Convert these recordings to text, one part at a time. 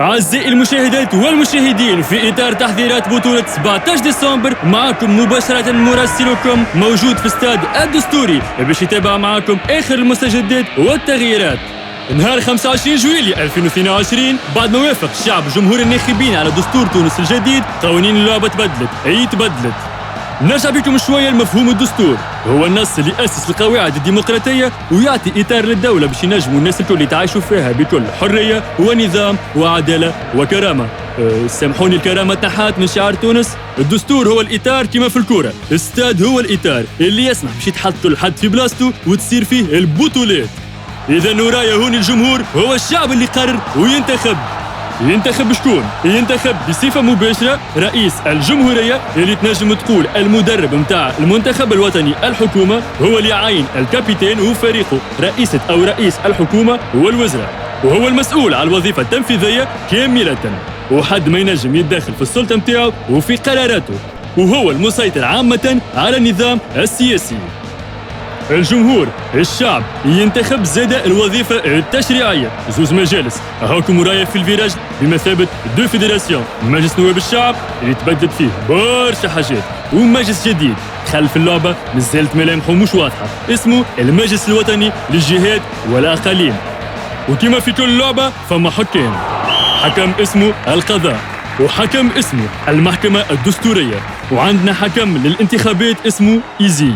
أعزائي المشاهدات والمشاهدين، في إطار تحضيرات بطولة 17 ديسمبر معكم مباشرة مراسلكم موجود في استاد الدستوري باش يتابع معكم آخر المستجدات والتغييرات. نهار 25 جويلية 2022 بعد ما وافق شعب جمهور الناخبين على دستور تونس الجديد، قوانين اللعبة تبدلت. نرجع بكم شوية لمفهوم الدستور. هو النص اللي أسس القواعد الديمقراطية ويعطي إطار للدولة باش ينجموا الناس الكل يتعايشوا فيها بكل حرية ونظام وعدالة وكرامة. سامحوني، الكرامة تنحات من شعار تونس. الدستور هو الإطار كما في الكورة، الاستاد هو الإطار اللي يسمح باش يتحط كل حد في بلاصته وتصير فيه البطولات. إذا ورايا هون الجمهور هو الشعب اللي قرر ينتخب شكون؟ ينتخب بصفة مباشرة رئيس الجمهورية، اللي تنجم تقول المدرب متاع المنتخب الوطني الحكومة، هو اللي يعين الكابيتان وفريقه. رئيس الحكومة هو الوزراء، وهو المسؤول على الوظيفة التنفيذية كاملة، وحد ما ينجم يتدخل في السلطة متاعه وفي قراراته، وهو المسيطر عامة على النظام السياسي. الجمهور الشعب ينتخب زاد الوظيفة التشريعية، زوز مجالس هاكم ورايا في الفيراج بمثابة دو فيدراسيون. مجلس نواب الشعب اللي تبدلت فيه برشا حاجات، ومجلس جديد خلف اللعبة مازالت ملامحه مش واضحة، اسمه المجلس الوطني للجهات والأقاليم. وكما في كل لعبة فما حكم اسمه القضاء، وحكم اسمه المحكمة الدستورية، وعندنا حكم للانتخابات اسمه إيزي.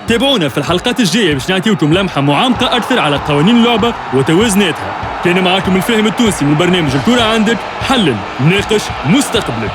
تابعونا في الحلقات الجاية باش نعطيكم لمحة معمقة أكثر على قوانين اللعبة وتوازناتها. كان معكم الفاهم التونسي من برنامج الكرة عندك، حلل ناقش مستقبلك.